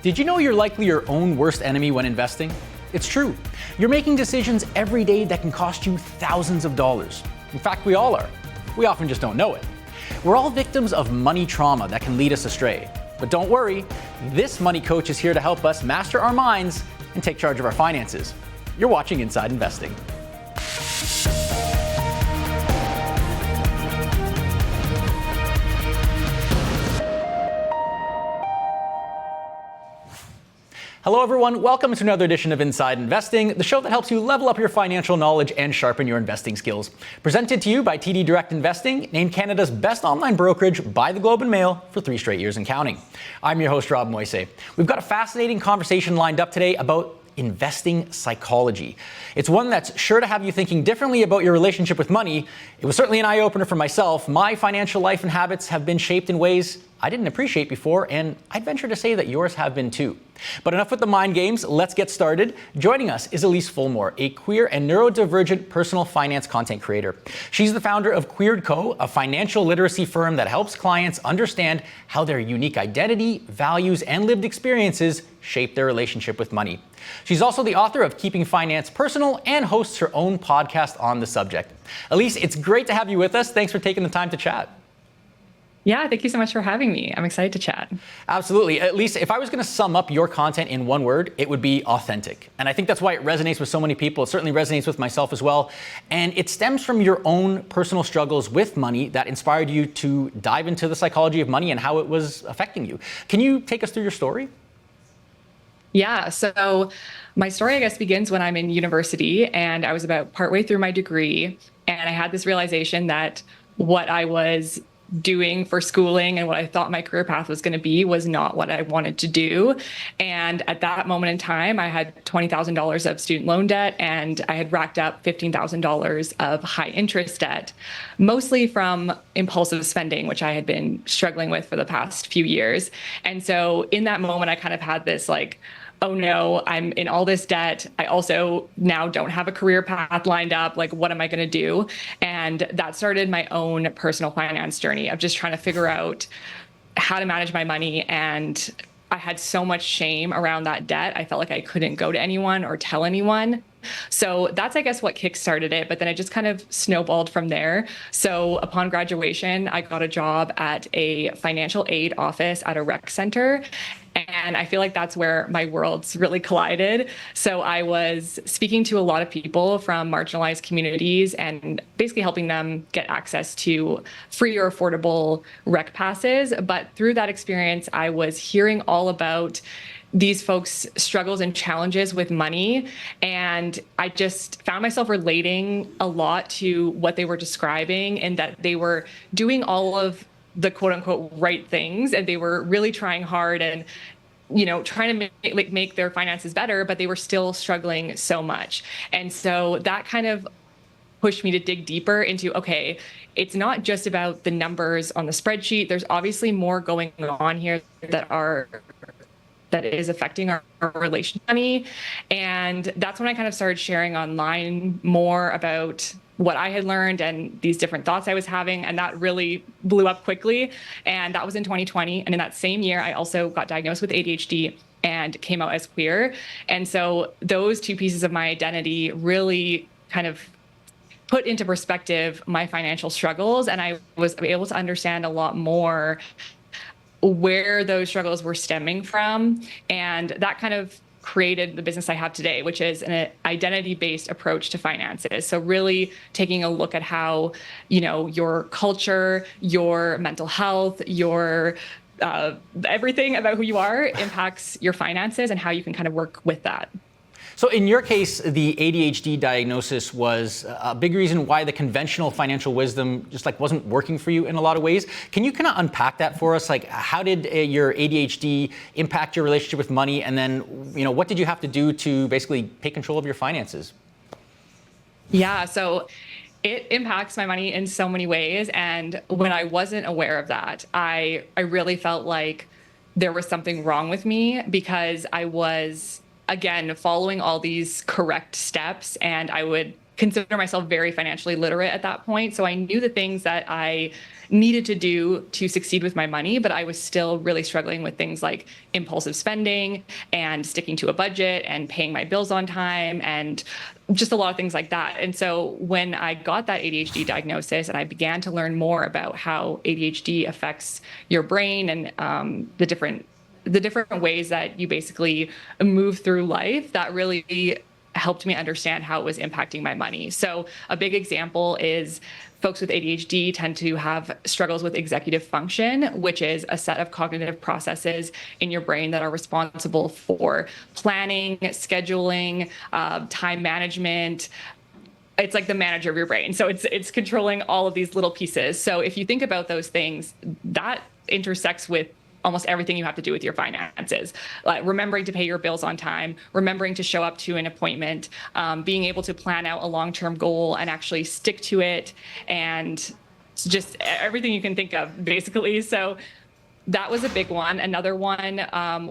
Did you know you're likely your own worst enemy when investing? It's true. You're making decisions every day that can cost you thousands of dollars. In fact, we all are. We often just don't know it. We're all victims of money trauma that can lead us astray. But don't worry, this money coach is here to help us master our minds and take charge of our finances. You're watching Inside Investing. Hello everyone, welcome to another edition of Inside Investing, the show that helps you level up your financial knowledge and sharpen your investing skills. Presented to you by TD Direct Investing, named Canada's best online brokerage by the Globe and Mail for 3 straight years and counting. I'm your host, Rob Moise. We've got a fascinating conversation lined up today about investing psychology. It's one that's sure to have you thinking differently about your relationship with money. It was certainly an eye-opener for myself. My financial life and habits have been shaped in ways I didn't appreciate before, and I'd venture to say that yours have been too. But enough with the mind games, let's get started. Joining us is Ellyse Fulmore, a queer and neurodivergent personal finance content creator. She's the founder of Queered Co., a financial literacy firm that helps clients understand how their unique identity, values, and lived experiences shape their relationship with money. She's also the author of Keeping Finance Personal and hosts her own podcast on the subject. Ellyse, it's great to have you with us. Thanks for taking the time to chat. Yeah, thank you so much for having me. I'm excited to chat. Absolutely. Ellyse, if I was going to sum up your content in one word, it would be authentic. And I think that's why it resonates with so many people. It certainly resonates with myself as well. And it stems from your own personal struggles with money that inspired you to dive into the psychology of money and how it was affecting you. Can you take us through your story? Yeah, so my story, I guess, begins when I'm in university and I was about partway through my degree. And I had this realization that what I was doing for schooling and what I thought my career path was going to be was not what I wanted to do. And at that moment in time, I had $20,000 of student loan debt and I had racked up $15,000 of high interest debt, mostly from impulsive spending, which I had been struggling with for the past few years. And so in that moment, I kind of had this like, oh no, I'm in all this debt. I also now don't have a career path lined up. Like, what am I going to do? And that started my own personal finance journey of just trying to figure out how to manage my money. And I had so much shame around that debt. I felt like I couldn't go to anyone or tell anyone. So that's, I guess, what kickstarted it. But then it just kind of snowballed from there. So upon graduation, I got a job at a financial aid office at a rec center. And I feel like that's where my worlds really collided. So I was speaking to a lot of people from marginalized communities and basically helping them get access to free or affordable rec passes. But through that experience, I was hearing all about these folks' struggles and challenges with money. And I just found myself relating a lot to what they were describing and that they were doing all of the quote unquote right things. And they were really trying hard and, you know, trying to make their finances better, but they were still struggling so much. And so that kind of pushed me to dig deeper into, okay, it's not just about the numbers on the spreadsheet. There's obviously more going on here that is affecting our relation to money. And that's when I kind of started sharing online more about what I had learned and these different thoughts I was having. And that really blew up quickly. And that was in 2020. And in that same year, I also got diagnosed with ADHD and came out as queer. And so those two pieces of my identity really kind of put into perspective my financial struggles. And I was able to understand a lot more where those struggles were stemming from. And that kind of created the business I have today, which is an identity-based approach to finances. So really taking a look at how, you know, your culture, your mental health, your everything about who you are impacts your finances and how you can kind of work with that. So in your case, the ADHD diagnosis was a big reason why the conventional financial wisdom just like wasn't working for you in a lot of ways. Can you kind of unpack that for us? Like, how did your ADHD impact your relationship with money? And then, you know, what did you have to do to basically take control of your finances? Yeah, so it impacts my money in so many ways. And when I wasn't aware of that, I really felt like there was something wrong with me because I was, again, following all these correct steps, and I would consider myself very financially literate at that point. So I knew the things that I needed to do to succeed with my money, but I was still really struggling with things like impulsive spending and sticking to a budget and paying my bills on time and just a lot of things like that. And so when I got that ADHD diagnosis and I began to learn more about how ADHD affects your brain and the different ways that you basically move through life, that really helped me understand how it was impacting my money. So a big example is folks with ADHD tend to have struggles with executive function, which is a set of cognitive processes in your brain that are responsible for planning, scheduling, time management. It's like the manager of your brain. So it's controlling all of these little pieces. So if you think about those things, that intersects with almost everything you have to do with your finances, like remembering to pay your bills on time, remembering to show up to an appointment, being able to plan out a long-term goal and actually stick to it, and just everything you can think of, basically. So that was a big one. Another one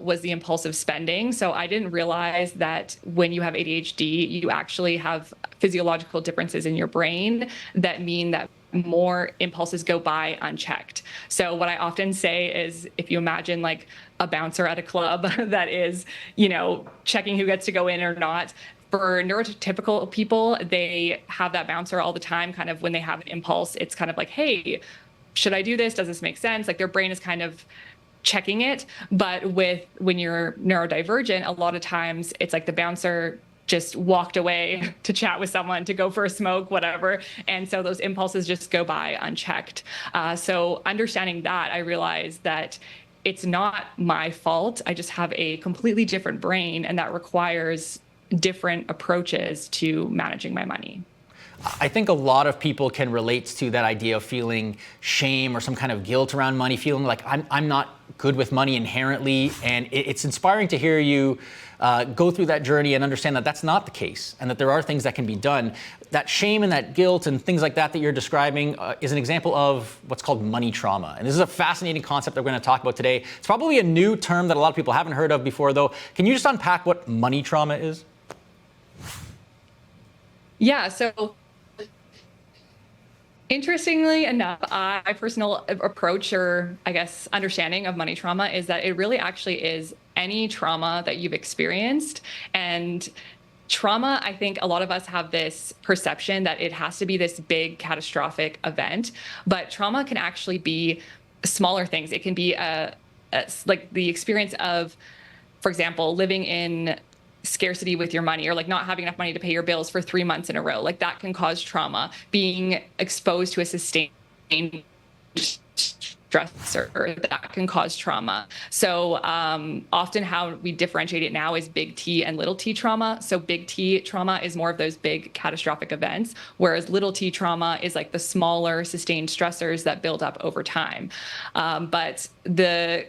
was the impulsive spending. So I didn't realize that when you have ADHD, you actually have physiological differences in your brain that mean that more impulses go by unchecked. So what I often say is, if you imagine like a bouncer at a club that is, checking who gets to go in or not, for neurotypical people, they have that bouncer all the time. Kind of when they have an impulse, it's kind of like, hey, should I do this? Does this make sense? Like their brain is kind of checking it. But when you're neurodivergent, a lot of times it's like the bouncer just walked away to chat with someone, to go for a smoke, whatever. And so those impulses just go by unchecked. So understanding that, I realized that it's not my fault. I just have a completely different brain, and that requires different approaches to managing my money. I think a lot of people can relate to that idea of feeling shame or some kind of guilt around money, feeling like I'm not good with money inherently. And it's inspiring to hear you go through that journey and understand that that's not the case, and that there are things that can be done. That shame and that guilt and things like that you're describing is an example of what's called money trauma. And this is a fascinating concept that we're going to talk about today. It's probably a new term that a lot of people haven't heard of before, though. Can you just unpack what money trauma is? Yeah, so interestingly enough, my personal approach, or I guess understanding of money trauma, is that it really actually is any trauma that you've experienced. And trauma, I think a lot of us have this perception that it has to be this big catastrophic event, but trauma can actually be smaller things. It can be like the experience of, for example, living in scarcity with your money, or like not having enough money to pay your bills for 3 months in a row. Like that can cause trauma. Being exposed to a sustained stressor, that can cause trauma. So often how we differentiate it now is big T and little t trauma. So big T trauma is more of those big catastrophic events, whereas little t trauma is like the smaller sustained stressors that build up over time. But the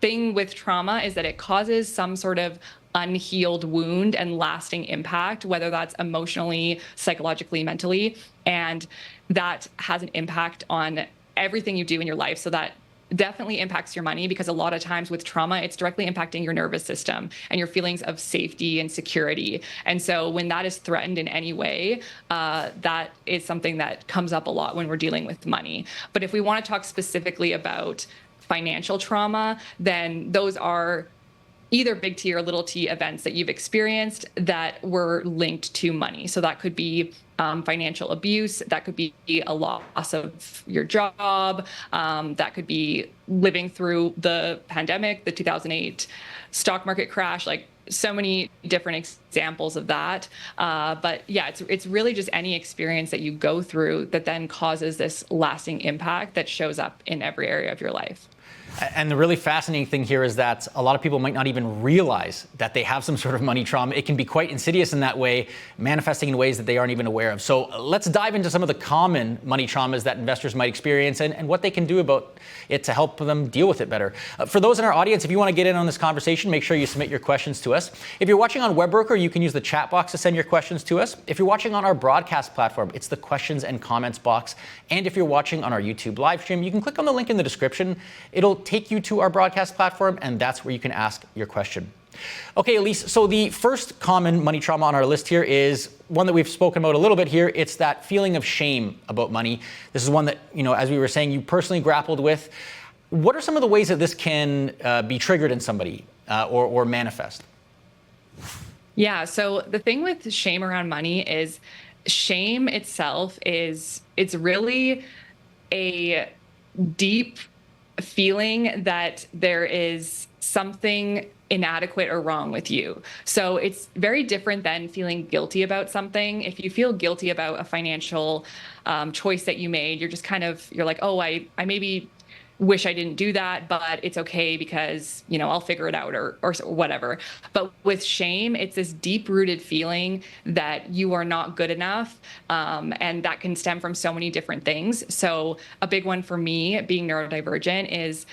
thing with trauma is that it causes some sort of unhealed wound and lasting impact, whether that's emotionally, psychologically, mentally, and that has an impact on everything you do in your life. So that definitely impacts your money, because a lot of times with trauma, it's directly impacting your nervous system and your feelings of safety and security. And so when that is threatened in any way, that is something that comes up a lot when we're dealing with money. But if we want to talk specifically about financial trauma, then those are either big T or little t events that you've experienced that were linked to money. So that could be financial abuse, that could be a loss of your job, that could be living through the pandemic, the 2008 stock market crash, like so many different examples of that. But yeah, it's really just any experience that you go through that then causes this lasting impact that shows up in every area of your life. And the really fascinating thing here is that a lot of people might not even realize that they have some sort of money trauma. It can be quite insidious in that way, manifesting in ways that they aren't even aware of. So let's dive into some of the common money traumas that investors might experience and what they can do about it to help them deal with it better. For those in our audience, if you want to get in on this conversation, make sure you submit your questions to us. If you're watching on Webbroker, you can use the chat box to send your questions to us. If you're watching on our broadcast platform, it's the questions and comments box. And if you're watching on our YouTube live stream, you can click on the link in the description. It'll take you to our broadcast platform, and that's where you can ask your question. Okay, Ellyse, so the first common money trauma on our list here is one that we've spoken about a little bit here. It's that feeling of shame about money. This is one that, as we were saying, you personally grappled with. What are some of the ways that this can be triggered in somebody or manifest? Yeah, so the thing with shame around money is shame itself it's really a deep feeling that there is something inadequate or wrong with you. So it's very different than feeling guilty about something. If you feel guilty about a financial choice that you made, you're like, oh, I maybe wish I didn't do that, but it's okay because, I'll figure it out or whatever. But with shame, it's this deep rooted feeling that you are not good enough. And that can stem from so many different things. So a big one for me being neurodivergent is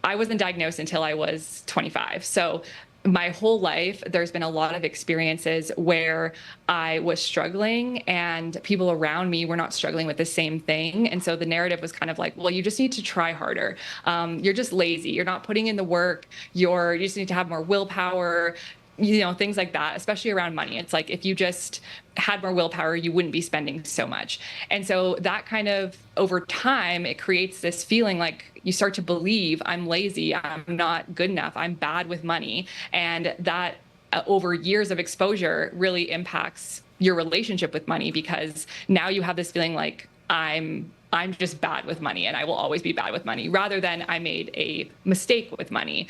I wasn't diagnosed until I was 25. So my whole life, there's been a lot of experiences where I was struggling and people around me were not struggling with the same thing. And so the narrative was kind of like, well, you just need to try harder. You're just lazy. You're not putting in the work. You just need to have more willpower. Things like that, especially around money. It's like if you just had more willpower, you wouldn't be spending so much. And so that kind of over time, it creates this feeling like you start to believe I'm lazy, I'm not good enough, I'm bad with money. And that over years of exposure really impacts your relationship with money because now you have this feeling like I'm just bad with money and I will always be bad with money rather than I made a mistake with money.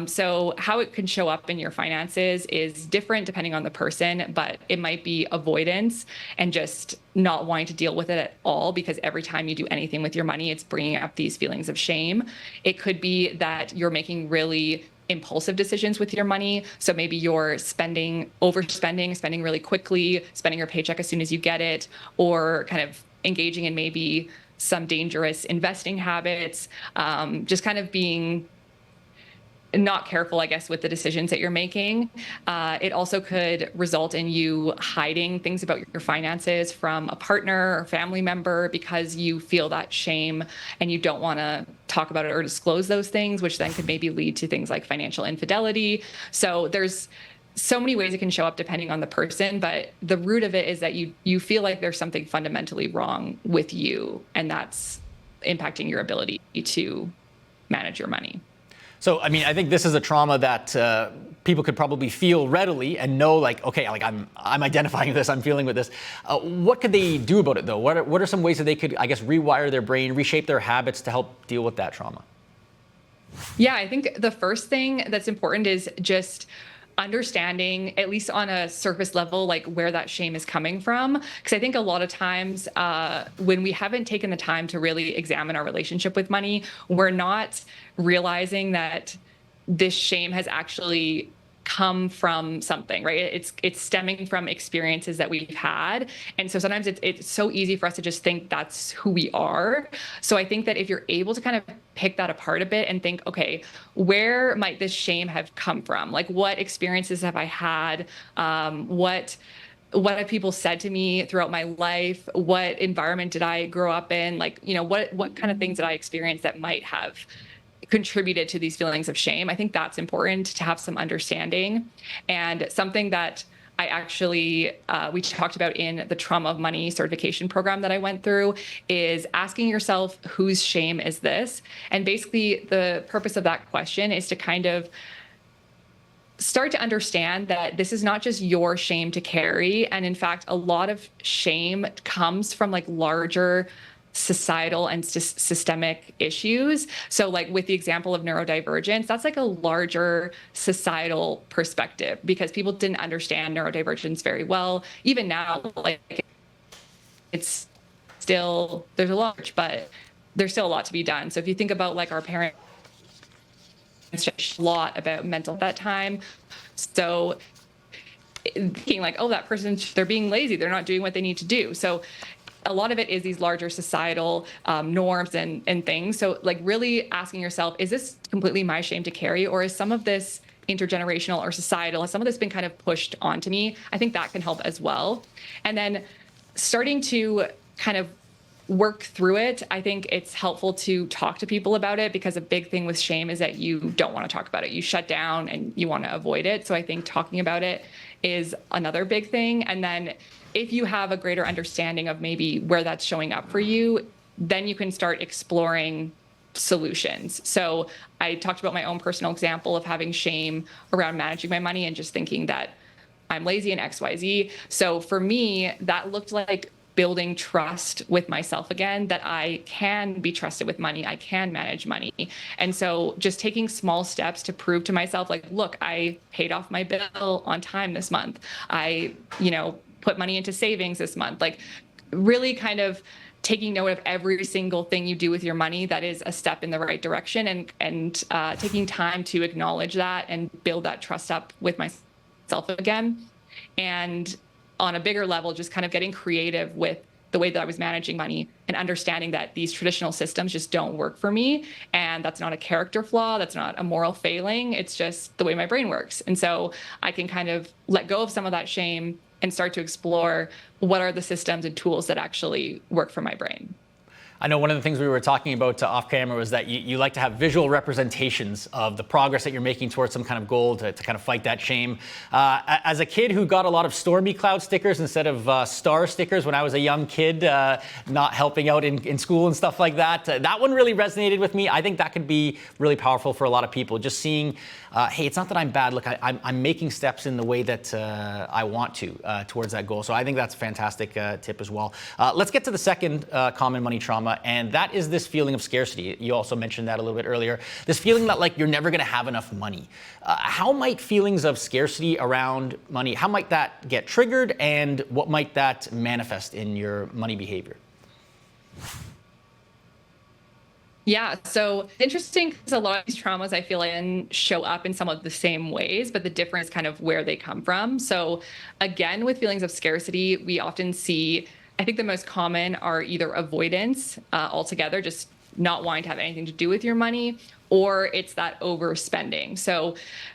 So how it can show up in your finances is different depending on the person, but it might be avoidance and just not wanting to deal with it at all because every time you do anything with your money, it's bringing up these feelings of shame. It could be that you're making really impulsive decisions with your money. So maybe you're overspending, spending really quickly, spending your paycheck as soon as you get it, or kind of engaging in maybe some dangerous investing habits, just kind of being not careful, I guess, with the decisions that you're making. It also could result in you hiding things about your finances from a partner or family member because you feel that shame and you don't want to talk about it or disclose those things, which then could maybe lead to things like financial infidelity. So there's so many ways it can show up depending on the person, but the root of it is that you feel like there's something fundamentally wrong with you, and that's impacting your ability to manage your money. So, I think this is a trauma that people could probably feel readily and know, like, okay, like I'm identifying this, I'm feeling with this. What could they do about it, though? What are some ways that they could, I guess, rewire their brain, reshape their habits to help deal with that trauma? Yeah, I think the first thing that's important is just understanding, at least on a surface level, like where that shame is coming from. Because I think a lot of times when we haven't taken the time to really examine our relationship with money, we're not realizing that this shame has actually come from something, right? It's stemming from experiences that we've had. And so sometimes it's so easy for us to just think that's who we are. So I think that if you're able to kind of pick that apart a bit and think, okay, where might this shame have come from? Like, what experiences have I had? What have people said to me throughout my life? What environment did I grow up in? Like, what kind of things did I experience that might have contributed to these feelings of shame? I think that's important to have some understanding. And something that I actually, we talked about in the trauma of money certification program that I went through is asking yourself, whose shame is this? And basically the purpose of that question is to kind of start to understand that this is not just your shame to carry. And in fact, a lot of shame comes from like larger societal and systemic issues. So like with the example of neurodivergence, that's like a larger societal perspective because people didn't understand neurodivergence very well. Even now, like it's still, there's a lot, but there's still a lot to be done. So if you think about like our parents, a lot about mental at that time. So thinking like, oh, that person, they're being lazy, they're not doing what they need to do. So a lot of it is these larger societal norms and things. So like really asking yourself, is this completely my shame to carry? Or is some of this intergenerational or societal? Has some of this been kind of pushed onto me? I think that can help as well. And then starting to kind of work through it. I think it's helpful to talk to people about it, because a big thing with shame is that you don't want to talk about it. You shut down and you want to avoid it. So I think talking about it is another big thing. And then if you have a greater understanding of maybe where that's showing up for you, then you can start exploring solutions. So I talked about my own personal example of having shame around managing my money and just thinking that I'm lazy and XYZ. So for me, that looked like building trust with myself again, that I can be trusted with money, I can manage money. And so just taking small steps to prove to myself, like, look, I paid off my bill on time this month. I, put money into savings this month. Like, really kind of taking note of every single thing you do with your money that is a step in the right direction, and taking time to acknowledge that and build that trust up with myself again. And on a bigger level, just kind of getting creative with the way that I was managing money and understanding that these traditional systems just don't work for me. And that's not a character flaw. That's not a moral failing. It's just the way my brain works. And so I can kind of let go of some of that shame and start to explore what are the systems and tools that actually work for my brain. I know one of the things we were talking about off camera was that you like to have visual representations of the progress that you're making towards some kind of goal to kind of fight that shame. As a kid who got a lot of stormy cloud stickers instead of star stickers when I was a young kid, not helping out in school and stuff like that, that one really resonated with me. I think that could be really powerful for a lot of people. Just seeing, hey, it's not that I'm bad. Look, I'm making steps in the way that I want to towards that goal. So I think that's a fantastic tip as well. Let's get to the second common money trauma. And that is this feeling of scarcity. You also mentioned that a little bit earlier. This feeling that like you're never going to have enough money. How might feelings of scarcity around money, how might that get triggered, and what might that manifest in your money behavior? Yeah, so interesting, because a lot of these traumas I feel like show up in some of the same ways, but the difference is kind of where they come from. So again, with feelings of scarcity, we often see, I think the most common are either avoidance altogether, just not wanting to have anything to do with your money, or it's that overspending. So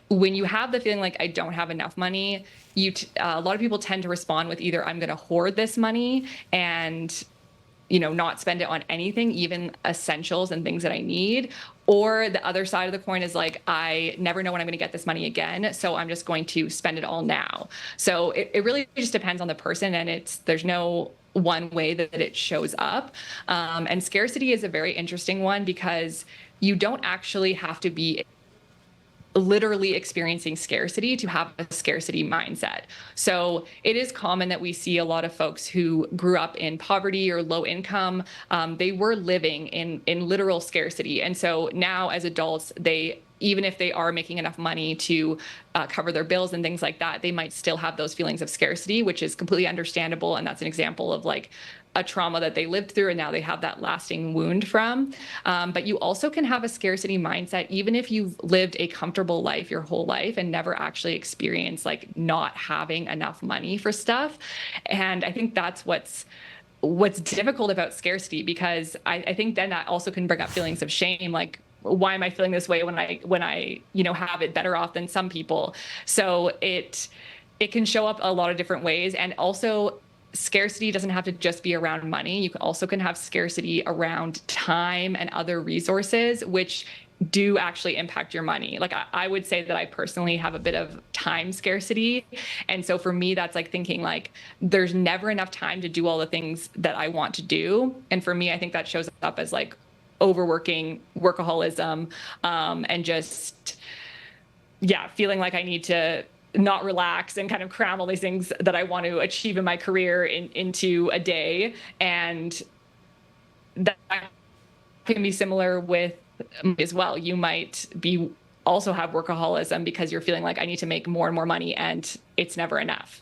when you have the feeling like I don't have enough money, a lot of people tend to respond with either I'm going to hoard this money and not spend it on anything, even essentials and things that I need. Or the other side of the coin is like, I never know when I'm going to get this money again, so I'm just going to spend it all now. So it really just depends on the person, and there's no one way that it shows up. And scarcity is a very interesting one, because you don't actually have to be literally experiencing scarcity to have a scarcity mindset. So it is common that we see a lot of folks who grew up in poverty or low income. They were living in literal scarcity. And so now as adults, even if they are making enough money to cover their bills and things like that, they might still have those feelings of scarcity, which is completely understandable. And that's an example of like a trauma that they lived through and now they have that lasting wound from. But you also can have a scarcity mindset, even if you've lived a comfortable life your whole life and never actually experienced like not having enough money for stuff. And I think that's what's difficult about scarcity, because I think then that also can bring up feelings of shame, like, why am I feeling this way when I have it better off than some people? So it can show up a lot of different ways. And also, scarcity doesn't have to just be around money. You also can have scarcity around time and other resources, which do actually impact your money. Like I would say that I personally have a bit of time scarcity. And so for me, that's like thinking like there's never enough time to do all the things that I want to do. And for me, I think that shows up as like overworking, workaholism, and just, feeling like I need to not relax and kind of cram all these things that I want to achieve in my career into a day. And that can be similar with as well. You might also have workaholism because you're feeling like I need to make more and more money and it's never enough.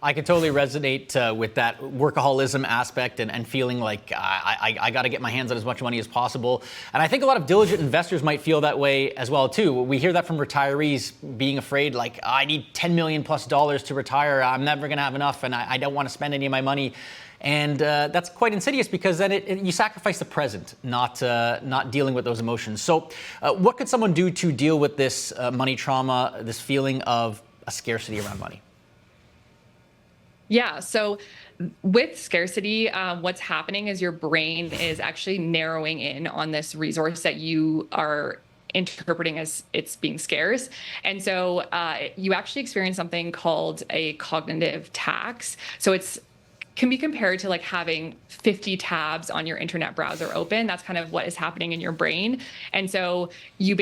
I can totally resonate with that workaholism aspect and feeling like I got to get my hands on as much money as possible. And I think a lot of diligent investors might feel that way as well too. We hear that from retirees being afraid, like, I need $10 million plus to retire. I'm never going to have enough, and I don't want to spend any of my money. And that's quite insidious, because then you sacrifice the present, not dealing with those emotions. So what could someone do to deal with this money trauma, this feeling of a scarcity around money? Yeah, so with scarcity, what's happening is your brain is actually narrowing in on this resource that you are interpreting as it's being scarce. And so you actually experience something called a cognitive tax. So it's can be compared to like having 50 tabs on your internet browser open. That's kind of what is happening in your brain. And so you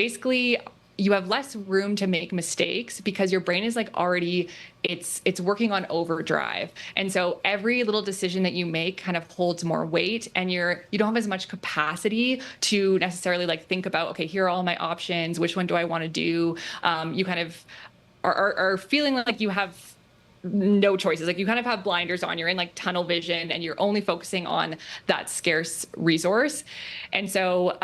have less room to make mistakes because your brain is like already it's working on overdrive. And so every little decision that you make kind of holds more weight, and you don't have as much capacity to necessarily like think about, okay, here are all my options, which one do I want to do. You kind of are feeling like you have no choices. Like you kind of have blinders on, you're in like tunnel vision, and you're only focusing on that scarce resource. And so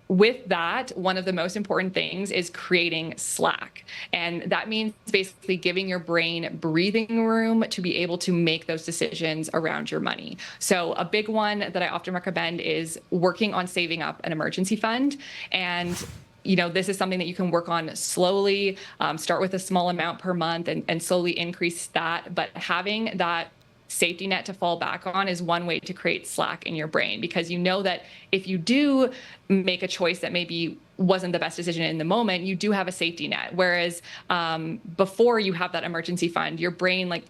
with that, one of the most important things is creating slack. And that means basically giving your brain breathing room to be able to make those decisions around your money. So a big one that I often recommend is working on saving up an emergency fund. And this is something that you can work on slowly, start with a small amount per month and slowly increase that. But having that safety net to fall back on is one way to create slack in your brain, because you know that if you do make a choice that maybe wasn't the best decision in the moment, you do have a safety net. Whereas before you have that emergency fund, your brain,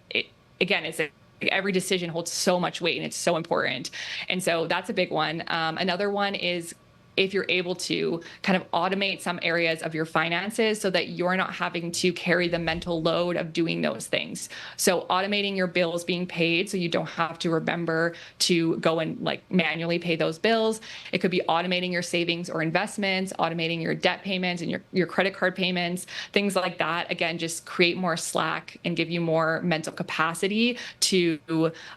every decision holds so much weight and it's so important. And so that's a big one. Another one is if you're able to kind of automate some areas of your finances so that you're not having to carry the mental load of doing those things. So automating your bills being paid so you don't have to remember to go and like manually pay those bills. It could be automating your savings or investments, automating your debt payments and your credit card payments, things like that. Again, just create more slack and give you more mental capacity to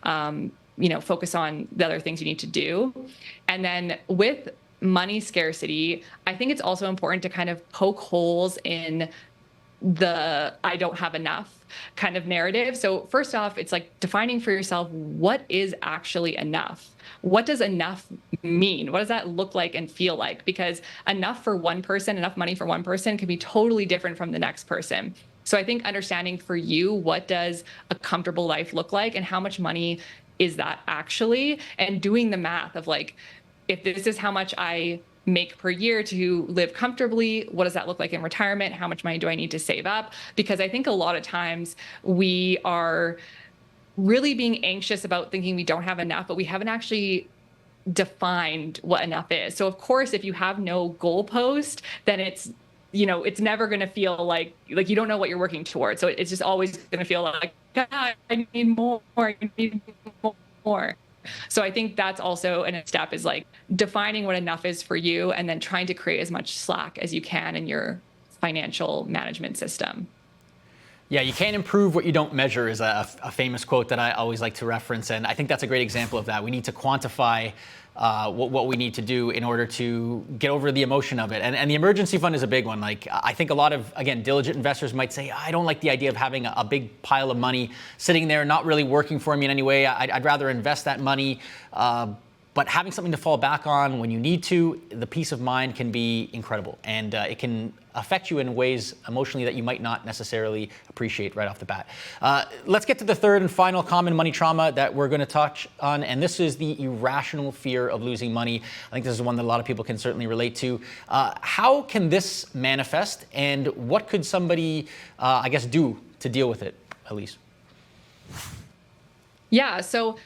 focus on the other things you need to do. And then with money scarcity, I think it's also important to kind of poke holes in the I don't have enough kind of narrative. So first off, it's like defining for yourself, what is actually enough? What does enough mean? What does that look like and feel like? Because enough for one person, enough money for one person can be totally different from the next person. So I think understanding for you, what does a comfortable life look like and how much money is that actually? And doing the math of like, if this is how much I make per year to live comfortably, what does that look like in retirement? How much money do I need to save up? Because I think a lot of times we are really being anxious about thinking we don't have enough, but we haven't actually defined what enough is. So of course, if you have no goalpost, then it's never going to feel like you don't know what you're working towards. So it's just always going to feel like, God, I need more, I need more. So I think that's also a step, is like defining what enough is for you and then trying to create as much slack as you can in your financial management system. Yeah, you can't improve what you don't measure is a famous quote that I always like to reference. And I think that's a great example of that. We need to quantify what we need to do in order to get over the emotion of it. And the emergency fund is a big one. Like, I think a lot of, again, diligent investors might say, I don't like the idea of having a big pile of money sitting there, not really working for me in any way. I'd rather invest that money. But having something to fall back on when you need to, the peace of mind can be incredible. And it can affect you in ways emotionally that you might not necessarily appreciate right off the bat. Let's get to the third and final common money trauma that we're going to touch on. And this is the irrational fear of losing money. I think this is one that a lot of people can certainly relate to. How can this manifest, and what could somebody, do to deal with it, Ellyse? Yeah, so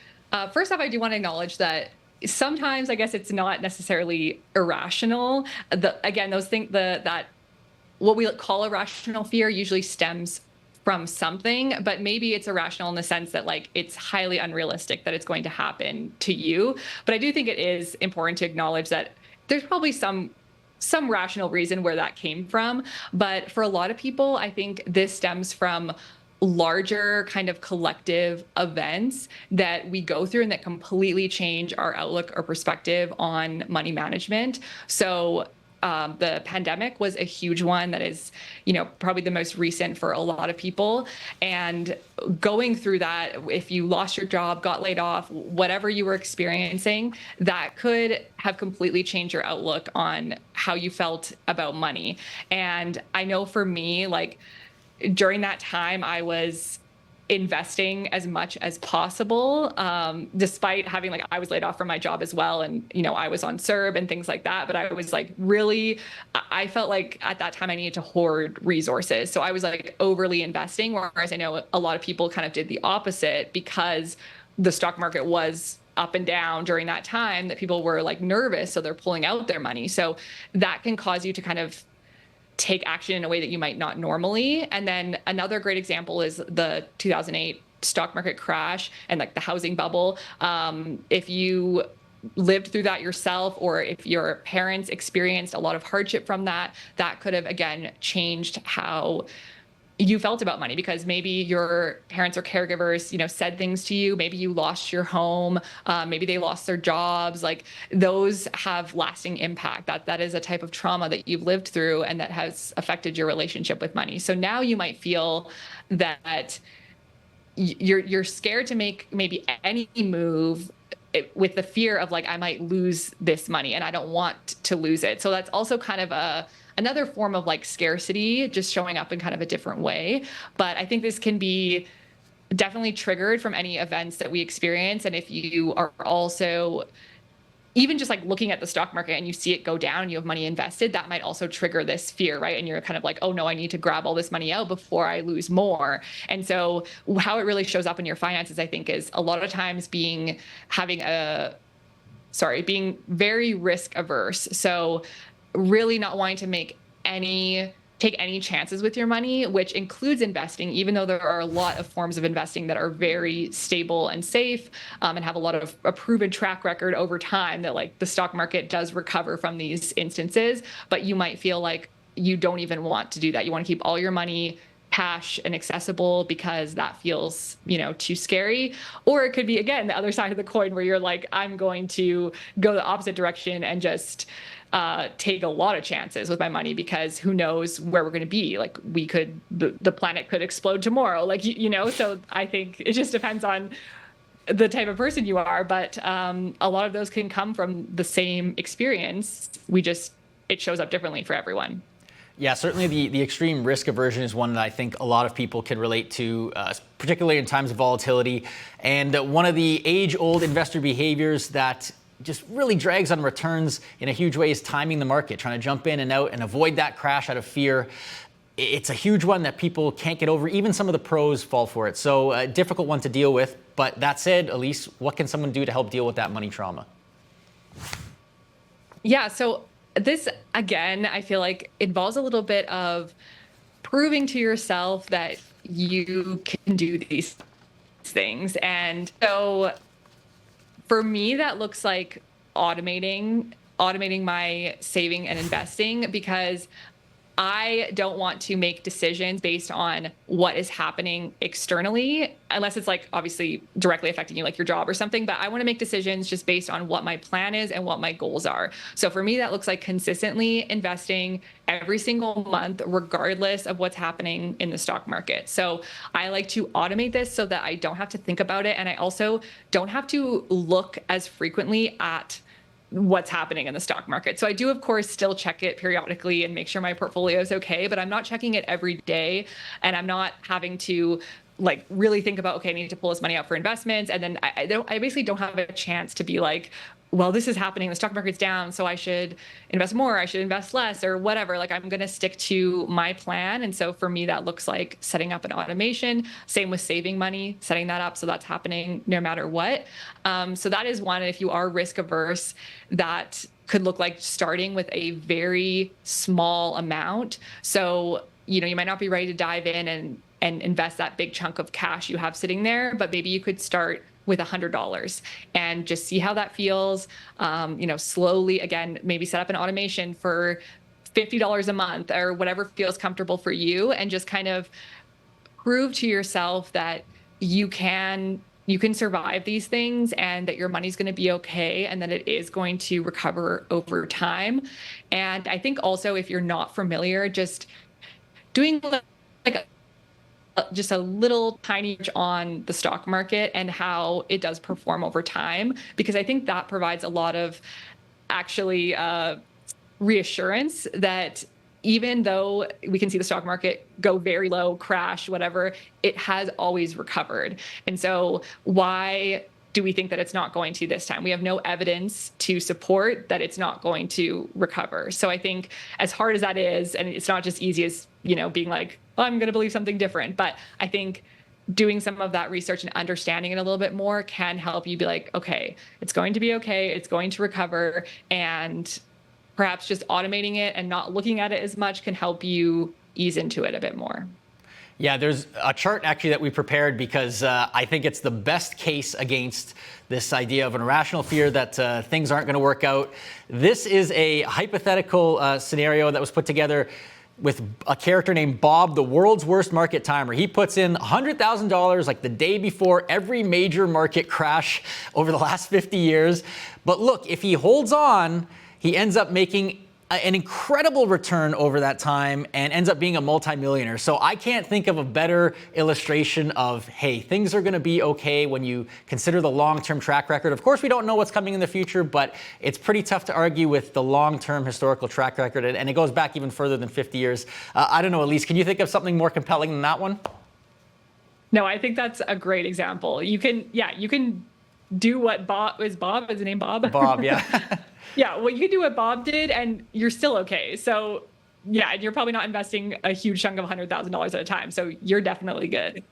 first off, I do want to acknowledge that sometimes I guess it's not necessarily irrational. Those things that what we call irrational fear usually stems from something, but maybe it's irrational in the sense that like it's highly unrealistic that it's going to happen to you. But I do think it is important to acknowledge that there's probably some rational reason where that came from. But for a lot of people, I think this stems from larger kind of collective events that we go through and that completely change our outlook or perspective on money management. So the pandemic was a huge one that is, probably the most recent for a lot of people. And going through that, if you lost your job, got laid off, whatever you were experiencing, that could have completely changed your outlook on how you felt about money. And I know for me, like, during that time, I was investing as much as possible, despite having I was laid off from my job as well, and I was on CERB and things like that. But I was really, I felt like at that time I needed to hoard resources, so I was overly investing. Whereas I know a lot of people kind of did the opposite, because the stock market was up and down during that time, that people were nervous, so they're pulling out their money. So that can cause you to kind of take action in a way that you might not normally. And then another great example is the 2008 stock market crash and the housing bubble. If you lived through that yourself, or if your parents experienced a lot of hardship from that, that could have, again, changed how you felt about money, because maybe your parents or caregivers, said things to you. Maybe you lost your home. Maybe they lost their jobs. Those have lasting impact. That is a type of trauma that you've lived through, and that has affected your relationship with money. So now you might feel that you're scared to make maybe any move, with the fear of I might lose this money and I don't want to lose it. So that's also kind of another form of scarcity, just showing up in kind of a different way. But I think this can be definitely triggered from any events that we experience. And if you are also even just looking at the stock market and you see it go down, you have money invested, that might also trigger this fear, right? And you're kind of oh no, I need to grab all this money out before I lose more. And so how it really shows up in your finances, I think, is a lot of times being very risk averse. So really not wanting to take any chances with your money, which includes investing, even though there are a lot of forms of investing that are very stable and safe, and have a lot of a proven track record over time, that the stock market does recover from these instances. But you might feel you don't even want to do that. You want to keep all your money cash and accessible, because that feels, too scary. Or it could be, again, the other side of the coin, where you're I'm going to go the opposite direction and just take a lot of chances with my money, because who knows where we're going to be. The planet could explode tomorrow, so I think it just depends on the type of person you are. But a lot of those can come from the same experience. It shows up differently for everyone. Yeah, certainly the extreme risk aversion is one that I think a lot of people can relate to, particularly in times of volatility. And one of the age-old investor behaviors that just really drags on returns in a huge way is timing the market, trying to jump in and out and avoid that crash out of fear. It's a huge one that people can't get over. Even some of the pros fall for it. So a difficult one to deal with. But that said, Ellyse, what can someone do to help deal with that money trauma? Yeah, so this, again, I feel involves a little bit of proving to yourself that you can do these things. And so for me, that looks like automating my saving and investing, because I don't want to make decisions based on what is happening externally, unless it's obviously directly affecting you, your job or something. But I want to make decisions just based on what my plan is and what my goals are. So for me, that looks like consistently investing every single month, regardless of what's happening in the stock market. So I like to automate this so that I don't have to think about it. And I also don't have to look as frequently at what's happening in the stock market. So I do, of course, still check it periodically and make sure my portfolio is okay, but I'm not checking it every day, and I'm not having to really think about, okay, I need to pull this money out for investments. And then I basically don't have a chance to be well, this is happening, the stock market's down, so I should invest more, I should invest less, or whatever. I'm going to stick to my plan. And so for me, that looks like setting up an automation. Same with saving money, setting that up so that's happening no matter what. So that is one. And if you are risk averse, that could look like starting with a very small amount. So, you might not be ready to dive in and invest that big chunk of cash you have sitting there, but maybe you could start with $100 and just see how that feels. Slowly, again, maybe set up an automation for $50 a month or whatever feels comfortable for you, and just kind of prove to yourself that you can survive these things, and that your money's going to be okay, and that it is going to recover over time. And I think also, if you're not familiar, just doing just a little tiny on the stock market and how it does perform over time, because I think that provides a lot of actually reassurance that even though we can see the stock market go very low, crash, whatever, it has always recovered. And so why do we think that it's not going to this time? We have no evidence to support that it's not going to recover. So I think as hard as that is, and it's not just easy as, being like, oh, I'm going to believe something different. But I think doing some of that research and understanding it a little bit more can help you be like, okay, it's going to be okay. It's going to recover. And perhaps just automating it and not looking at it as much can help you ease into it a bit more. Yeah, there's a chart actually that we prepared because I think it's the best case against this idea of an irrational fear that things aren't going to work out. This is a hypothetical scenario that was put together with a character named Bob, the world's worst market timer. He puts in $100,000 like the day before every major market crash over the last 50 years. But look, if he holds on, he ends up making an incredible return over that time and ends up being a multimillionaire. So I can't think of a better illustration of, hey, things are going to be okay when you consider the long-term track record. Of course, we don't know what's coming in the future, but it's pretty tough to argue with the long-term historical track record. And it goes back even further than 50 years. I don't know, Ellyse, can you think of something more compelling than that one? No, I think that's a great example. You can do what Bob, is his name Bob? Bob, yeah. Yeah, well, you can do what Bob did and you're still okay. So yeah, and you're probably not investing a huge chunk of $100,000 at a time. So you're definitely good.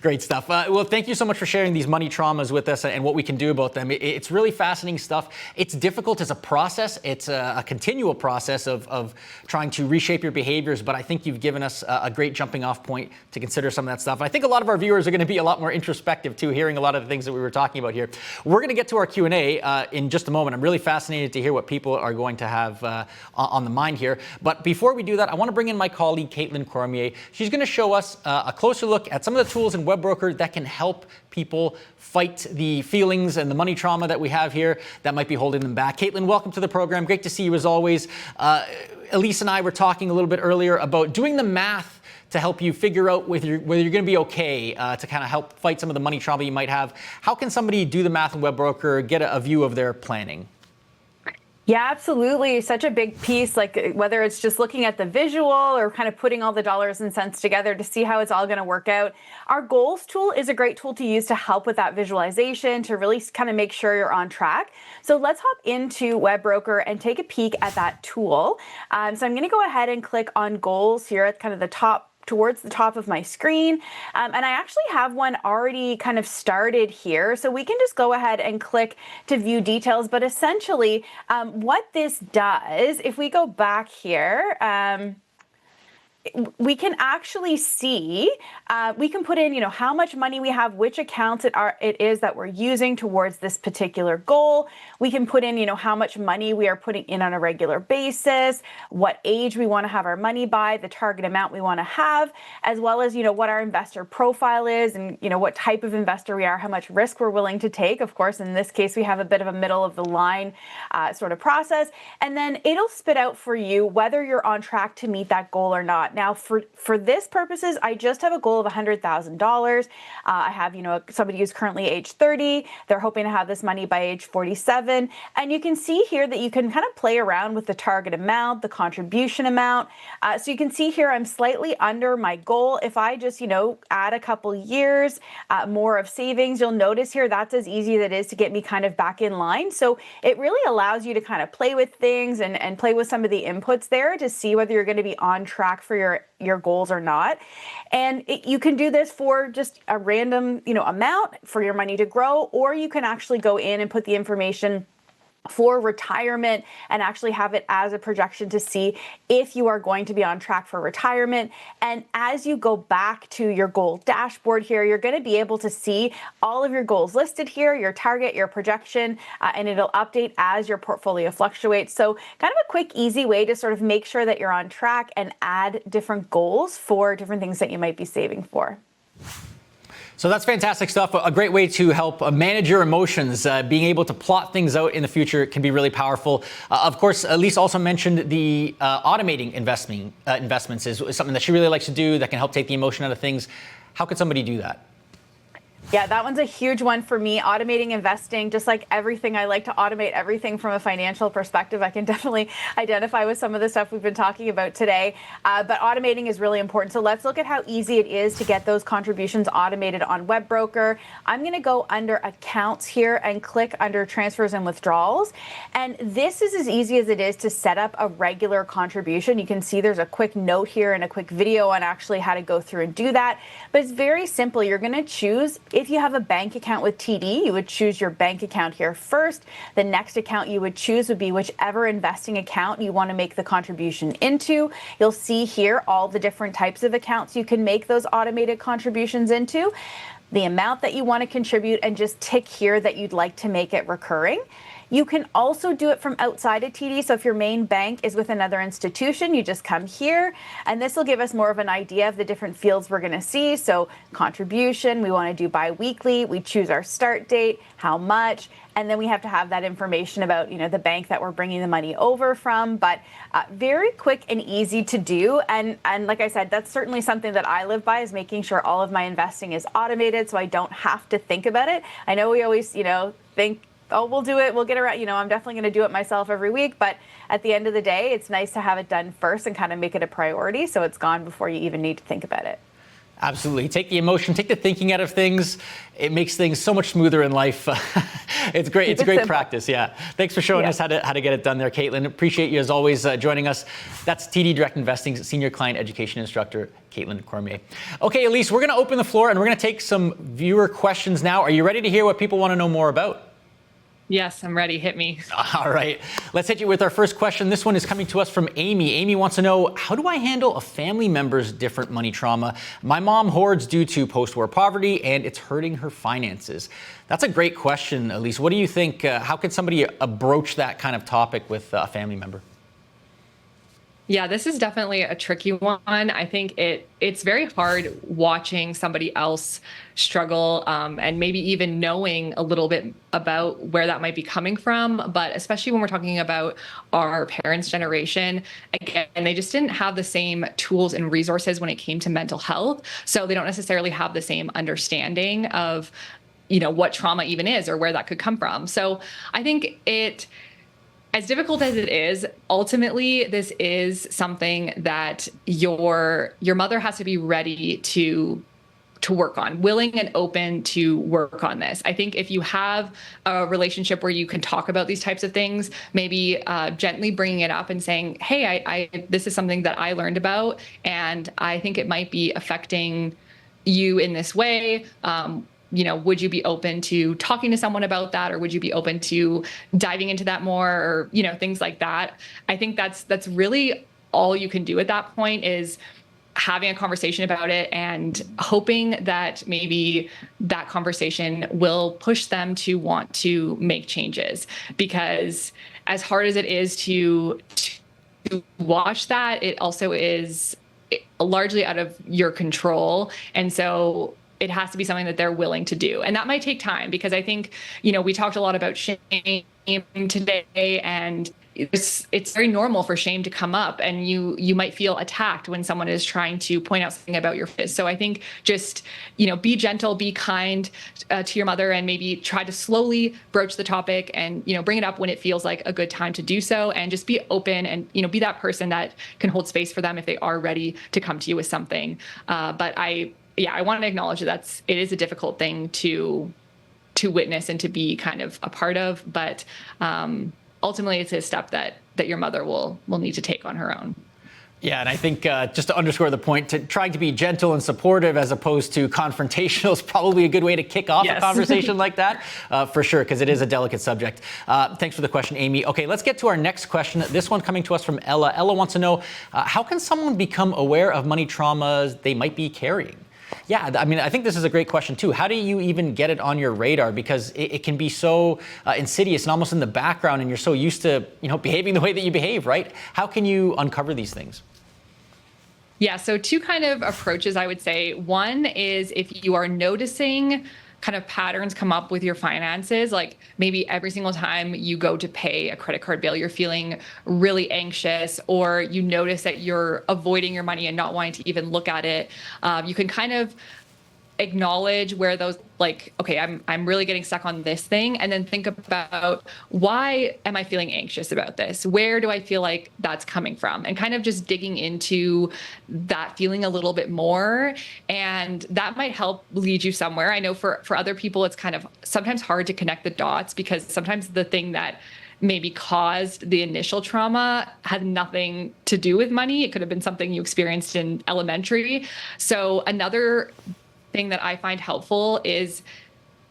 Great stuff. Well, thank you so much for sharing these money traumas with us and what we can do about them. It's really fascinating stuff. It's difficult as a process. It's a continual process of trying to reshape your behaviors. But I think you've given us a great jumping off point to consider some of that stuff. And I think a lot of our viewers are going to be a lot more introspective too, hearing a lot of the things that we were talking about here. We're going to get to our Q&A in just a moment. I'm really fascinated to hear what people are going to have on the mind here. But before we do that, I want to bring in my colleague, Caitlin Cormier. She's going to show us a closer look at some of the tools in Webroker that can help people fight the feelings and the money trauma that we have here that might be holding them back. Caitlin, welcome to the program. Great to see you as always. Ellyse and I were talking a little bit earlier about doing the math to help you figure out whether you're going to be okay, to kind of help fight some of the money trauma you might have. How can somebody do the math in Webroker, get a view of their planning? Yeah, absolutely. Such a big piece, like whether it's just looking at the visual or kind of putting all the dollars and cents together to see how it's all going to work out. Our goals tool is a great tool to use to help with that visualization, to really kind of make sure you're on track. So let's hop into Webroker and take a peek at that tool. So I'm going to go ahead and click on goals here at kind of the top, towards the top of my screen. And I actually have one already kind of started here. So we can just go ahead and click to view details. But essentially what this does, if we go back here, we can actually see, we can put in, how much money we have, which accounts it is that we're using towards this particular goal. We can put in, how much money we are putting in on a regular basis, what age we want to have our money by, the target amount we want to have, as well as, what our investor profile is and, what type of investor we are, how much risk we're willing to take. Of course, in this case, we have a bit of a middle of the line sort of process. And then it'll spit out for you whether you're on track to meet that goal or not. Now, for this purposes, I just have a goal of $100,000. I have, somebody who's currently age 30. They're hoping to have this money by age 47. And you can see here that you can kind of play around with the target amount, the contribution amount. So you can see here I'm slightly under my goal. If I just, add a couple years more of savings, you'll notice here that's as easy as it is to get me kind of back in line. So it really allows you to kind of play with things and play with some of the inputs there to see whether you're going to be on track for your goals or not. And you can do this for just a random, amount for your money to grow, or you can actually go in and put the information for retirement and actually have it as a projection to see if you are going to be on track for retirement. And as you go back to your goal dashboard here, you're going to be able to see all of your goals listed here, your target, your projection, and it'll update as your portfolio fluctuates. So kind of a quick, easy way to sort of make sure that you're on track and add different goals for different things that you might be saving for. So that's fantastic stuff. A great way to help manage your emotions. Being able to plot things out in the future can be really powerful. Of course, Ellyse also mentioned the automating investments is something that she really likes to do that can help take the emotion out of things. How could somebody do that? Yeah, that one's a huge one for me. Automating investing, just like everything, I like to automate everything from a financial perspective. I can definitely identify with some of the stuff we've been talking about today, but automating is really important. So let's look at how easy it is to get those contributions automated on WebBroker. I'm going to go under accounts here and click under transfers and withdrawals. And this is as easy as it is to set up a regular contribution. You can see there's a quick note here and a quick video on actually how to go through and do that. But it's very simple. You're going to choose, if you have a bank account with TD, you would choose your bank account here first. The next account you would choose would be whichever investing account you want to make the contribution into. You'll see here all the different types of accounts you can make those automated contributions into, the amount that you want to contribute, and just tick here that you'd like to make it recurring. You can also do it from outside of TD. So if your main bank is with another institution, you just come here, and this will give us more of an idea of the different fields we're going to see. So contribution, we want to do bi-weekly. We choose our start date, how much, and then we have to have that information about, the bank that we're bringing the money over from. But very quick and easy to do. And like I said, that's certainly something that I live by, is making sure all of my investing is automated so I don't have to think about it. I know we always, think, oh, we'll do it, we'll get around, I'm definitely going to do it myself every week. But at the end of the day, it's nice to have it done first and kind of make it a priority so it's gone before you even need to think about it. Absolutely. Take the emotion, take the thinking out of things. It makes things so much smoother in life. It's great. It's a great practice. Yeah. Thanks for showing us how to get it done there, Caitlin. Appreciate you as always joining us. That's TD Direct Investing's Senior Client Education Instructor, Caitlin Cormier. Okay, Ellyse, we're going to open the floor and we're going to take some viewer questions now. Are you ready to hear what people want to know more about? Yes, I'm ready. Hit me. All right. Let's hit you with our first question. This one is coming to us from Amy. Amy wants to know, how do I handle a family member's different money trauma? My mom hoards due to post-war poverty, and it's hurting her finances. That's a great question, Ellyse. What do you think? How could somebody broach that kind of topic with a family member? Yeah, this is definitely a tricky one. I think it's very hard watching somebody else struggle and maybe even knowing a little bit about where that might be coming from. But especially when we're talking about our parents' generation, again, they just didn't have the same tools and resources when it came to mental health. So they don't necessarily have the same understanding of, what trauma even is or where that could come from. So I think as difficult as it is, ultimately, this is something that your mother has to be ready to work on, willing and open to work on this. I think if you have a relationship where you can talk about these types of things, maybe gently bringing it up and saying, hey, I this is something that I learned about, and I think it might be affecting you in this way. Would you be open to talking to someone about that, or would you be open to diving into that more, or, things like that? I think that's really all you can do at that point, is having a conversation about it and hoping that maybe that conversation will push them to want to make changes. Because as hard as it is to watch that, it also is largely out of your control. And so it has to be something that they're willing to do. And that might take time, because I think, we talked a lot about shame today, and it's very normal for shame to come up, and you might feel attacked when someone is trying to point out something about your face. So I think just, be gentle, be kind to your mother, and maybe try to slowly broach the topic and, bring it up when it feels like a good time to do so, and just be open and, be that person that can hold space for them if they are ready to come to you with something. But I want to acknowledge that it is a difficult thing to witness and to be kind of a part of, but ultimately it's a step that your mother will need to take on her own. Yeah, and I think just to underscore the point, trying to be gentle and supportive as opposed to confrontational is probably a good way to kick off a conversation like that, for sure, because it is a delicate subject. Thanks for the question, Amy. Okay, let's get to our next question. This one coming to us from Ella. Ella wants to know, how can someone become aware of money traumas they might be carrying? Yeah, I think this is a great question too. How do you even get it on your radar? Because it can be so insidious and almost in the background, and you're so used to, behaving the way that you behave, right? How can you uncover these things? Yeah, so two kind of approaches, I would say. One is if you are noticing kind of patterns come up with your finances, like maybe every single time you go to pay a credit card bill, you're feeling really anxious, or you notice that you're avoiding your money and not wanting to even look at it. You can kind of acknowledge where those, like, okay, I'm really getting stuck on this thing, and then think about, why am I feeling anxious about this? Where do I feel like that's coming from? And kind of just digging into that feeling a little bit more, and that might help lead you somewhere. I know for other people, it's kind of sometimes hard to connect the dots, because sometimes the thing that maybe caused the initial trauma had nothing to do with money. It could have been something you experienced in elementary. So another thing that I find helpful is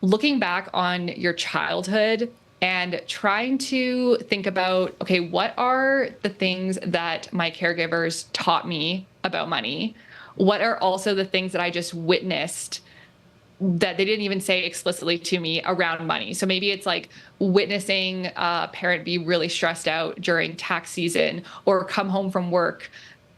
looking back on your childhood and trying to think about, okay, what are the things that my caregivers taught me about money? What are also the things that I just witnessed that they didn't even say explicitly to me around money? So maybe it's like witnessing a parent be really stressed out during tax season, or come home from work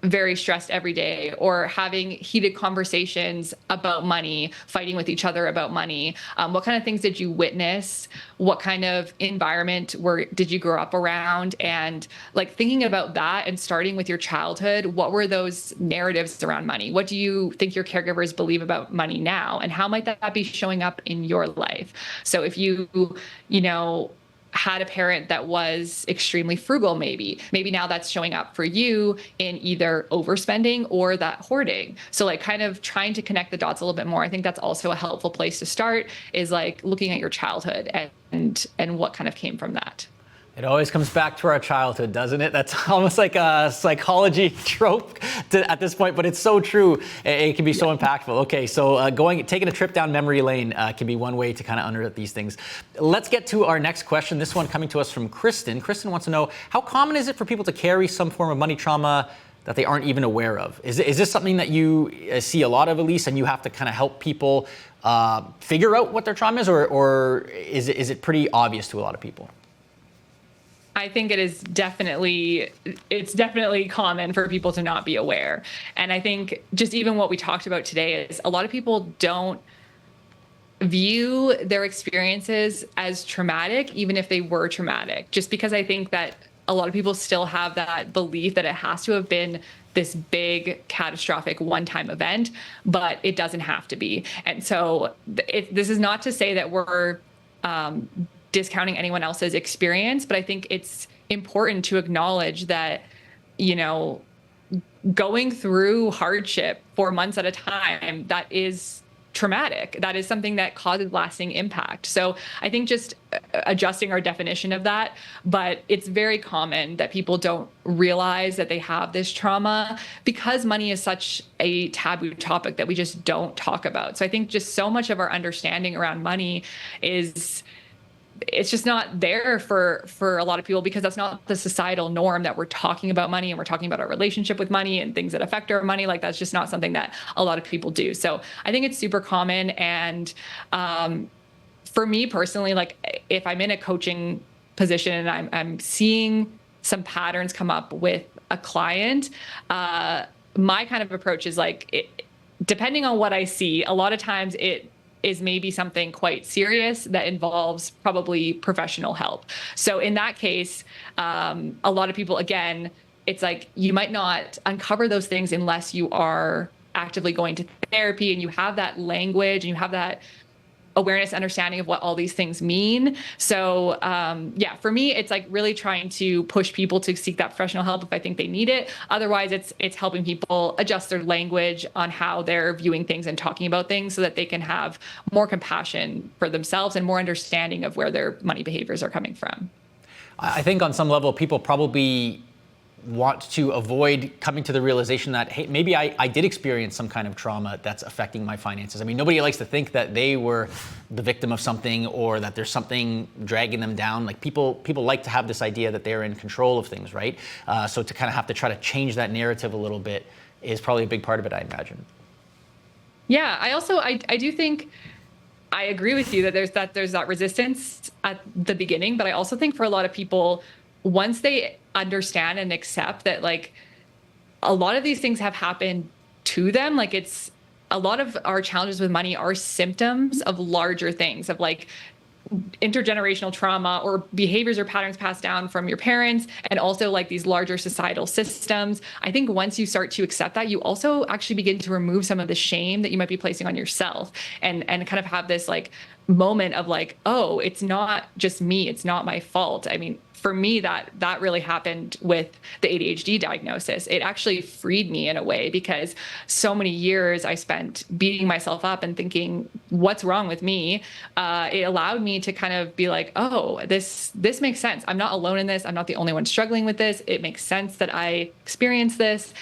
very stressed every day, or having heated conversations about money, fighting with each other about money. What kind of things did you witness? What kind of environment did you grow up around? And like thinking about that and starting with your childhood, what were those narratives around money? What do you think your caregivers believe about money now? And how might that be showing up in your life? So if you had a parent that was extremely frugal, maybe now that's showing up for you in either overspending or that hoarding. So like kind of trying to connect the dots a little bit more. I think that's also a helpful place to start, is like looking at your childhood and what kind of came from that. It always comes back to our childhood, doesn't it? That's almost like a psychology trope at this point, but it's so true. It can be so impactful. Okay, so taking a trip down memory lane can be one way to kind of unearth these things. Let's get to our next question. This one coming to us from Kristen. Kristen wants to know, how common is it for people to carry some form of money trauma that they aren't even aware of? Is this something that you see a lot of, Ellyse, and you have to kind of help people figure out what their trauma is, or is it pretty obvious to a lot of people? I think it's definitely common for people to not be aware. And I think just even what we talked about today is a lot of people don't view their experiences as traumatic, even if they were traumatic, just because I think that a lot of people still have that belief that it has to have been this big catastrophic one-time event, but it doesn't have to be. And so this is not to say that we're discounting anyone else's experience, but I think it's important to acknowledge that, going through hardship for months at a time, that is traumatic. That is something that causes lasting impact. So I think just adjusting our definition of that, but it's very common that people don't realize that they have this trauma because money is such a taboo topic that we just don't talk about. So I think just so much of our understanding around money it's just not there for a lot of people, because that's not the societal norm, that we're talking about money and we're talking about our relationship with money and things that affect our money. Like, that's just not something that a lot of people do. So I think it's super common. And for me personally, like if I'm in a coaching position and I'm seeing some patterns come up with a client, my kind of approach is like, depending on what I see, a lot of times it is maybe something quite serious that involves probably professional help. So in that case, a lot of people, again, it's like you might not uncover those things unless you are actively going to therapy and you have that language and you have that awareness, understanding of what all these things mean. So for me, it's like really trying to push people to seek that professional help if I think they need it. Otherwise, it's helping people adjust their language on how they're viewing things and talking about things so that they can have more compassion for themselves and more understanding of where their money behaviors are coming from. I think on some level, people probably want to avoid coming to the realization that, hey, maybe I did experience some kind of trauma that's affecting my finances. I mean, nobody likes to think that they were the victim of something or that there's something dragging them down. Like people like to have this idea that they're in control of things, right? So to kind of have to try to change that narrative a little bit is probably a big part of it, I imagine. Yeah, I do think I agree with you that there's that resistance at the beginning, but I also think for a lot of people, once they understand and accept that, like, a lot of these things have happened to them, like, it's a lot of our challenges with money are symptoms of larger things, of like intergenerational trauma or behaviors or patterns passed down from your parents, and also like these larger societal systems. I think once you start to accept that, you also actually begin to remove some of the shame that you might be placing on yourself, and kind of have this like moment of like, oh, it's not just me, it's not my fault. I mean, for me, that really happened with the ADHD diagnosis. It actually freed me in a way, because so many years I spent beating myself up and thinking, what's wrong with me? It allowed me to kind of be like, oh, this makes sense. I'm not alone in this. I'm not the only one struggling with this. It makes sense that I experienced this.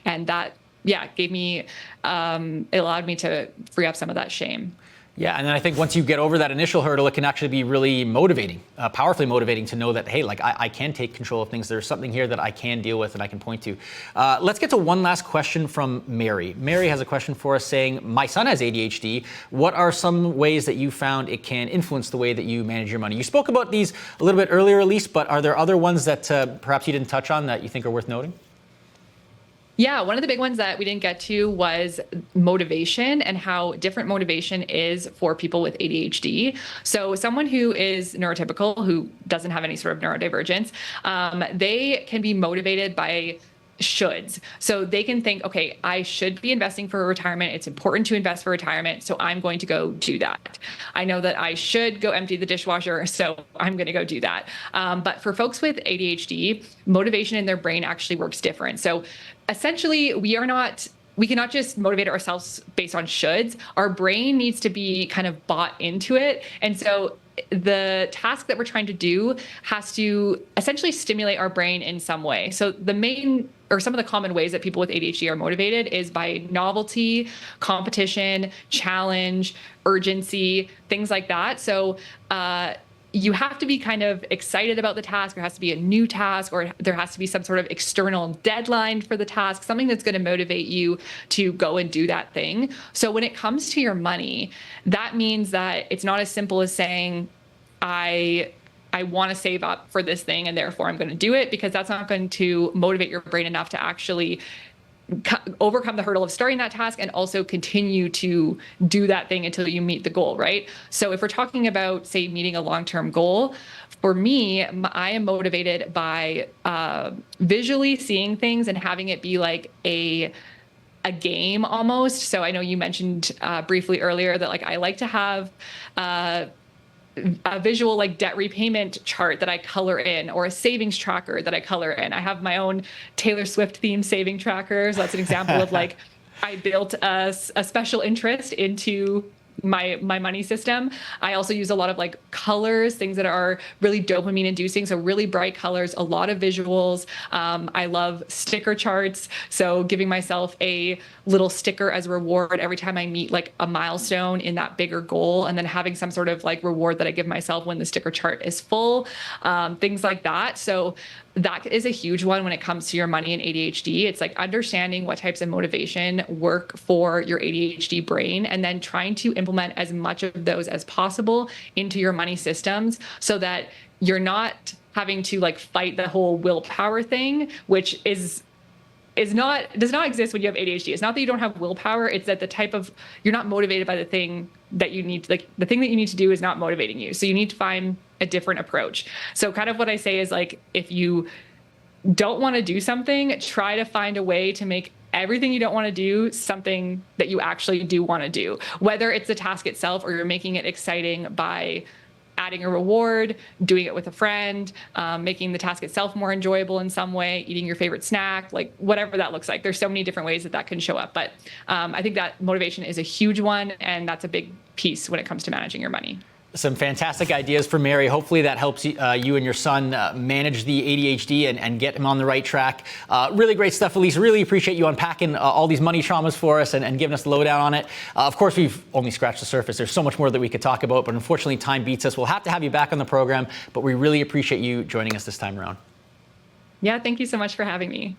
And that, gave me, it allowed me to free up some of that shame. Yeah, and then I think once you get over that initial hurdle, it can actually be really motivating, powerfully motivating to know that, hey, like I can take control of things. There's something here that I can deal with and I can point to. Let's get to one last question from Mary. Mary has a question for us saying, my son has ADHD. What are some ways that you found it can influence the way that you manage your money? You spoke about these a little bit earlier, Ellyse, but are there other ones that perhaps you didn't touch on that you think are worth noting? Yeah, one of the big ones that we didn't get to was motivation, and how different motivation is for people with ADHD. So someone who is neurotypical, who doesn't have any sort of neurodivergence, they can be motivated by shoulds. So they can think, okay, I should be investing for retirement. It's important to invest for retirement, so I'm going to go do that. I know that I should go empty the dishwasher, so I'm going to go do that. But for folks with ADHD, motivation in their brain actually works different. So essentially, we cannot just motivate ourselves based on shoulds. Our brain needs to be kind of bought into it. And so the task that we're trying to do has to essentially stimulate our brain in some way. So some of the common ways that people with ADHD are motivated is by novelty, competition, challenge, urgency, things like that. So you have to be kind of excited about the task. There has to be a new task, or there has to be some sort of external deadline for the task, something that's going to motivate you to go and do that thing. So when it comes to your money, that means that it's not as simple as saying, I want to save up for this thing and therefore I'm going to do it, because that's not going to motivate your brain enough to actually overcome the hurdle of starting that task and also continue to do that thing until you meet the goal, right? So if we're talking about, say, meeting a long-term goal, for me, I am motivated by visually seeing things and having it be like a game almost. So I know you mentioned briefly earlier that like I like to have a visual like debt repayment chart that I color in, or a savings tracker that I color in. I have my own Taylor Swift themed saving tracker. So that's an example of like, I built a special interest into my money system. I also use a lot of like colors, things that are really dopamine inducing. So really bright colors, a lot of visuals. I love sticker charts. So giving myself a little sticker as a reward every time I meet like a milestone in that bigger goal, and then having some sort of like reward that I give myself when the sticker chart is full, things like that. So that is a huge one when it comes to your money and ADHD. It's like understanding what types of motivation work for your ADHD brain, and then trying to implement as much of those as possible into your money systems, so that you're not having to like fight the whole willpower thing, which does not exist when you have ADHD. It's not that you don't have willpower. It's that you're not motivated by the thing that you need to, like the thing that you need to do is not motivating you. So you need to find a different approach. So kind of what I say is like, if you don't want to do something, try to find a way to make everything you don't want to do something that you actually do want to do, whether it's the task itself or you're making it exciting by adding a reward, doing it with a friend, making the task itself more enjoyable in some way, eating your favorite snack, like whatever that looks like. There's so many different ways that can show up. But I think that motivation is a huge one, and that's a big piece when it comes to managing your money. Some fantastic ideas for Mary. Hopefully that helps you and your son manage the ADHD and get him on the right track. Really great stuff, Ellyse. Really appreciate you unpacking all these money traumas for us and giving us the lowdown on it. Of course, we've only scratched the surface. There's so much more that we could talk about, but unfortunately time beats us. We'll have to have you back on the program, but we really appreciate you joining us this time around. Yeah, thank you so much for having me.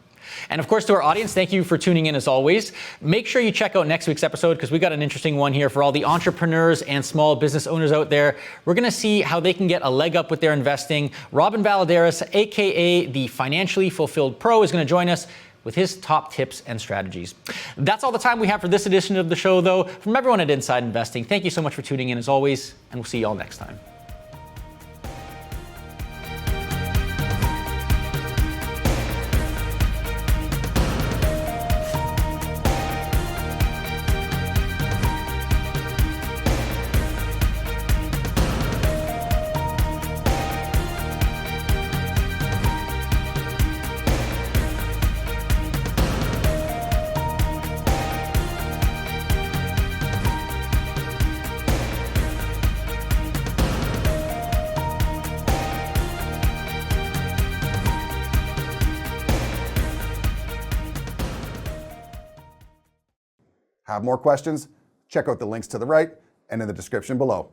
And of course, to our audience, thank you for tuning in as always. Make sure you check out next week's episode, because we got an interesting one here for all the entrepreneurs and small business owners out there. We're going to see how they can get a leg up with their investing. Robin Valadares, aka the Financially Fulfilled Pro, is going to join us with his top tips and strategies. That's all the time we have for this edition of the show, though. From everyone at Inside Investing, thank you so much for tuning in as always, and we'll see you all next time. Have more questions? Check out the links to the right and in the description below.